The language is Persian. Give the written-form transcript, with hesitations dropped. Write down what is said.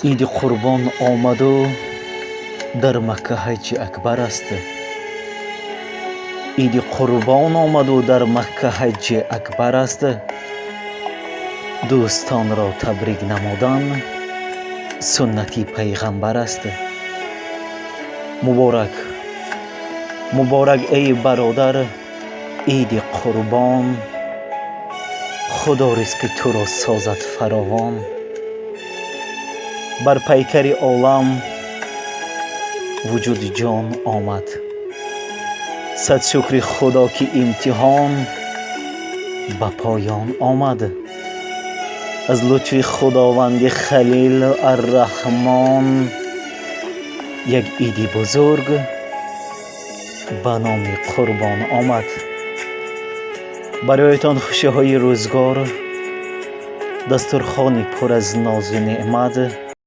عید قربان آمد و در مکه حج اکبر است. عید قربان آمد و در مکه حج اکبر است. دوستان را تبریک نمودن سنتی پیغمبر است. مبارک مبارک ای برادر عید قربان، خدا رزق تو را سازد فراوان. بر پیکر عالم وجود جان آمد، صد شکر خدا که امتحان به پایان آمد. از لطف خداوند خلیل الرحمن یک عید بزرگ به نام قربان آمد. برایتان خوشی های روزگار، دسترخوانی پر از ناز و نعمت،